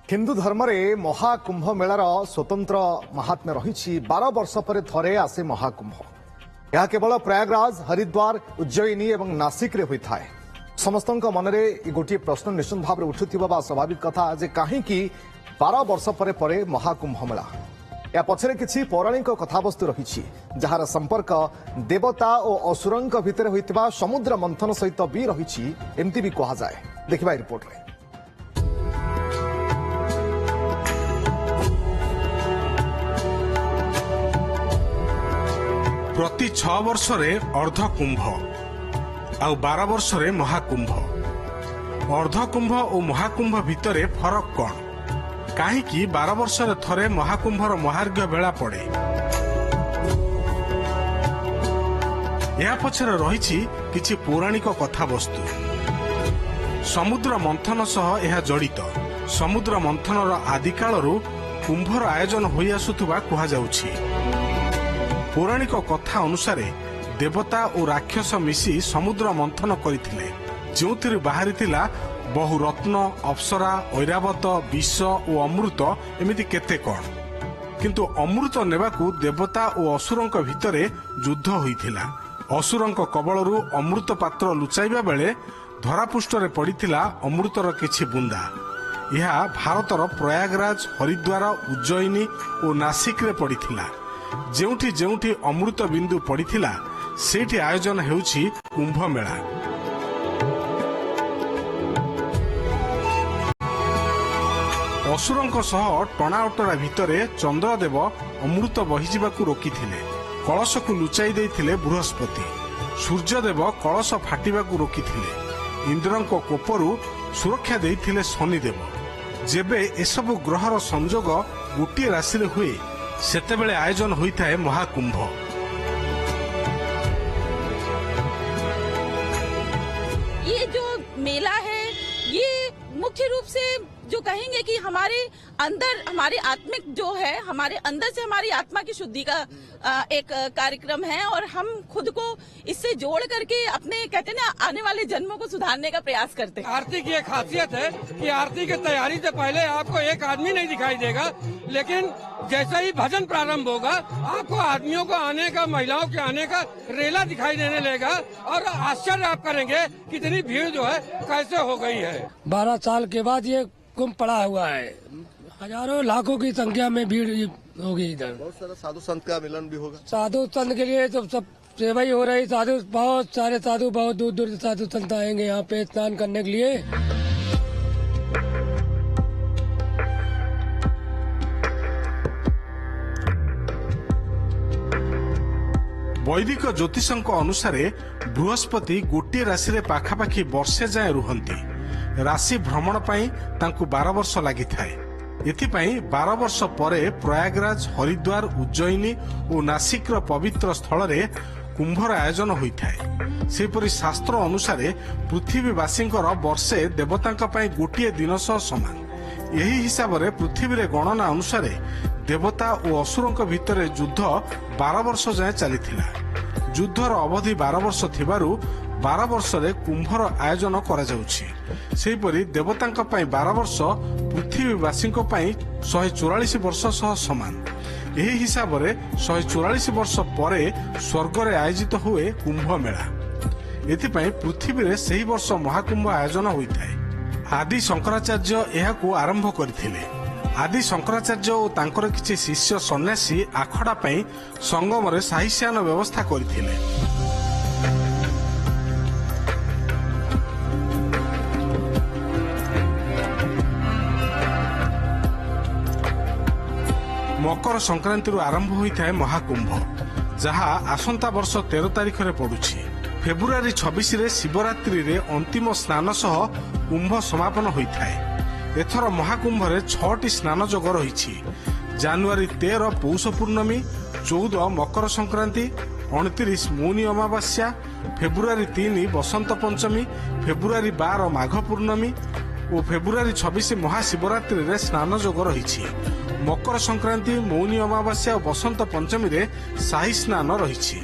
हिंदू धर्म में महाकुंभ मेलार स्वतंत्र महात्म्य रही 12 वर्ष पर थरे आसे महाकुंभ। यह केवल प्रयागराज, हरिद्वार, उज्जयिनी और नासिक रे होता है। समस्त मन में गोटे प्रश्न निश्चित भाव में उठुवा स्वाभाविक कथा जे कहीं 12 वर्ष पर महाकुंभ मेला या पछरे किछि पौराणिक कथावस्तु रही जार संपर्क देवता और असुरंक भितर होइतिबा समुद्र मंथन सहित भी रही एमती भी कहा जाए। देखिबा रिपोर्ट रे। प्रति 6 वर्ष रे अर्धकुंभ आ 12 वर्ष रे महाकुंभ। अर्धकुंभ और महाकुंभ भितरे फरक कौन? कहीं 12 वर्ष रे थरे महाकुंभर महार्घ्य बेला पड़े। या पछरे रही किछि पौराणिक कथावस्तु। समुद्र मंथन सह यह जड़ित। समुद्र मंथनर आदि कालरू कुंभर आयोजन होई आसुथुबा कुहा जाउछि। पौराणिक कथा अनुसार देवता और राक्षस मिसी समुद्र मंथन करथिले, जोंथिर बाहरिथिला बहु रत्न, अप्सरा, ऐरावत, विष और अमृत एमिति केते कौन। किंतु अमृत नेबाकू देवता और असुरंक भितरे युद्ध होइथिला। असुरंक कबलरू अमृत पात्र लुचाइबा बेले धरापृष्ठरे पड़िथिला अमृतर किछि बुंदा। यह भारतर प्रयागराज, हरिद्वार, उज्जयिनी और नासिक रे पड़िथिला। जेउठी जेउठी अमृत बिंदु पड़िथिला सेठी आयोजन हेउछि कुंभ मेला। असुरंक सह टणाअटरा भितरे चंद्रदेव अमृत बहिजिबाकू रोकिथिले। कलश को लुचाई देइथिले बृहस्पति। सूर्यदेव कलश फाटिबाकू रोकिथिले। इंद्रंक कोपरू सुरक्षा देइथिले शनिदेव। जेबे एसबु ग्रहर संजोग गोटे राशि रे हुए सेतेबेले आयोजन होइता है महाकुंभ। ये जो मेला है ये मुख्य रूप से जो कहेंगे कि हमारे अंदर हमारे आत्मिक जो है, हमारे अंदर से हमारी आत्मा की शुद्धि का एक कार्यक्रम है और हम खुद को इससे जोड़ करके अपने कहते हैं ना आने वाले जन्मों को सुधारने का प्रयास करते हैं। आरती की एक खासियत है कि आरती की तैयारी से पहले आपको एक आदमी नहीं दिखाई देगा, लेकिन जैसे ही भजन प्रारंभ होगा आपको आदमियों को आने का, महिलाओं के आने का रेला दिखाई देने लगेगा और आश्चर्य आप करेंगे कितनी भीड़ जो है कैसे हो गई है। 12 साल के बाद ये कुंभ पड़ा हुआ है। हजारों लाखों की संख्या में भीड़ होगी। इधर बहुत सारा साधु संत का मिलन भी होगा। साधु संत के लिए तो सब सेवा ही हो रही। साधु बहुत सारे साधु बहुत दूर दूर से साधु संत आएंगे यहाँ पे स्नान करने के लिए। वैदिक ज्योतिषंक अनुसार बृहस्पति गोटे राशि रे पाखापाखि वर्षे जाए रुहंती। राशि भ्रमण पाई तांकु 12 वर्ष लागिथाए। एथिपाई 12 वर्ष परे प्रयागराज, हरिद्वार, उज्जयिनी और नासिक पवित्र स्थल रे कुंभर आयोजन होइथाए। सेपरि शास्त्र अनुसार पृथ्वीवासींकर वर्षे देवतांक पाई गोटे दिन सह समान। यही हिसाब रे पृथ्वी रे गणना अनुसार देवता और असुरंक भितर युद्ध 12 वर्ष जाए चलीथिला। युद्धर अवधि 12 वर्ष थिबारु 12 वर्ष रे कुंभर आयोजन करा जाउछि। सेहिपरि देवतांक पाई 12 वर्ष पृथ्वीवासींक पाई 144 वर्ष सह समान। यही हिसाब रे 144 वर्ष परे स्वर्ग रे आयोजित हुए कुंभ मेला। एथिपाई पृथ्वी रे सही वर्ष महाकुंभ आयोजन होइथाय। आदि शंकराचार्य एहाकू आरंभ करथिले। आदि शंकराचार्य और तांकर किछि शिष्य सन्यासी आखड़ा पाई संगम रे साहिस्यान व्यवस्था करथिले। मकर संक्रांति आरंभ होता है महाकुंभ, जहाँ आसंता वर्ष 13 तारिख रे पड़ुछि। फेब्रुआरी 26 रे शिवरात्रि रे अंतिम स्नान सह कुंभ समापन होता है। एथर महाकुंभ रे 6टी स्नान जोग रही। जानुआरी 13 पौष पूर्णमी, 14 मकर संक्रांति, 29 मौनी अमावास्या, फेब्रुआरी 3 बसंत पंचमी, फेब्रुआरी 12 माघ पूर्णमी और फेब्रुआरी 26 महाशिवरात्रि रे स्नान जोग रही। मकर संक्रांति, मौनी अमावास्या और बसंत पंचमी रे शाही स्नान रही।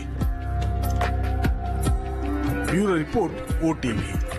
Bureau report, OTV.